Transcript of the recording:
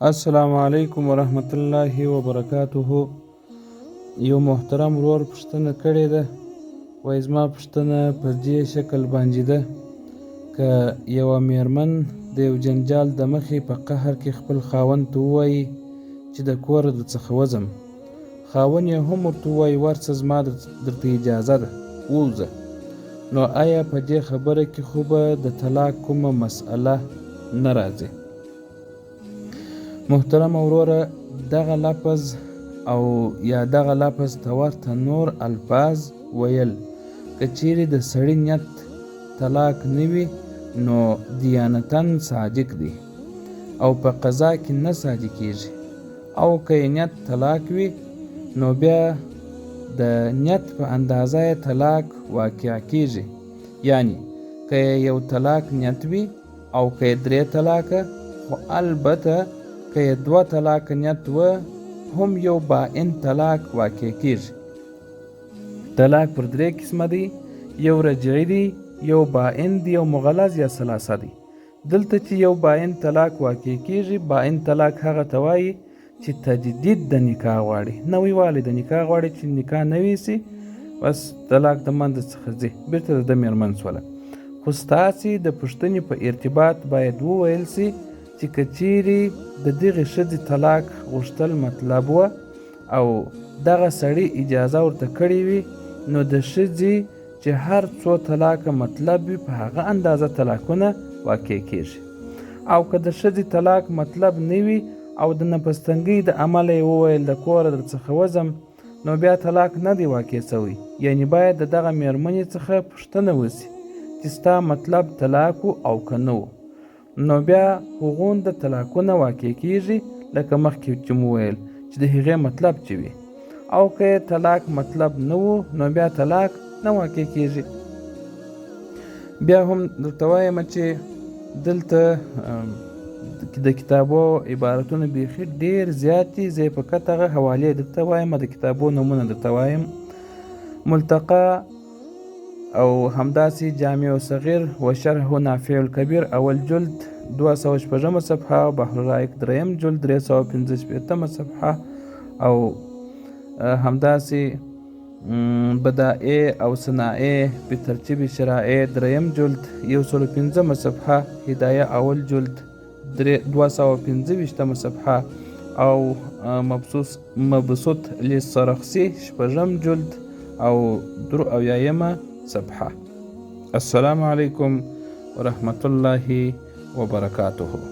السلام علیکم ورحمت الله وبرکاته. یو محترم ورور پوښتنه کړې ده، وایي زما پوښتنه په دې شکل باندې ده: که یوه میرمن د یو جنجال د مخې په قهر کې خپل خاوند ته ووایي چې د کوره درڅخه وځم، خاوند یې هم ورته ووایي ورڅه زما درته اجازه ده ووځه، نو آیا په دې خبره کې خو به د طلاق کومه مسئله نه راځي؟ محترم وروره، دغه لفظ او یا دغه لفظ ته ورته نور الفاظ ویل که چیرې د سړي نیت طلاق نه وي نو دیانتاً صادق دی او په قضا کې نه صادقیږي، او که یې نیت طلاق وي نو بیا د نیت په اندازه یې طلاق واقع کیږي. یعنی که یو طلاق نیت وي او که یې 3 طلاقه، خو البته که یې 2 طلاق نیت و هم یو باین طلاق واقع کیږي. طلاق پر 3 قسمه دی: یو رجعي دی، یو باین دی، یو مغلظ یا ثلاثه دی. دلته چې یو باین طلاق واقع کیږي، باین طلاق هغه ته وایي چې تجدید د نکاح غواړي، نوی والی د نکاح غواړي، چې نکاح نوی سي بس طلاق د منځ څخه ځي، بیرته د میرمن سوله. خو ستاسې د پوښتنې په ارتباط باید وویل سي چې که چیرې د دغې ښځې طلاق غوښتل مطلب و او دغه سړي اجازه ورته کړې وي، نو د ښځې چې هر څو طلاقه مطلب وي په هغه اندازه طلاقونه واقع کیږي. او که د ښځې طلاق مطلب نه وي او د نفستنګۍ د امله یې وویل د کوره درڅخه وځم، نو بیا طلاق نه دی واقع سوی. یعنی باید د دغه میرمنې څخه پوښتنه وسي چې ستا مطلب طلاق او که نه و، نو بیا هغون د طلاقونه واقع کیږي لکه مخکې چې مو ویل چې د هغې مطلب چې وي. او که طلاق مطلب نه و نو بیا طلاق نه واقع کیږي. بیا هم درته وایم چې دلته د کتابو عبارتونه بیخي ډېر زیات دي، زه یې فقط هغه حوالې درته وایم، د کتابو نومونه درته وایم: ملتقى او همداسې جامع صغیر و شرح نافع الکبیر اول جلد 206 صفحه، بحر الرائق 3 جلد 345 صفحه، او همداسې بدائع او صنائع به ترتیب شرائع 3 جلد 105 صفحه، هدایه اول جلد 225 صفحه، او مبسوط للسرخسی 8 جلد او 73 صفحه. السلام علیکم ورحمت الله وبرکاته.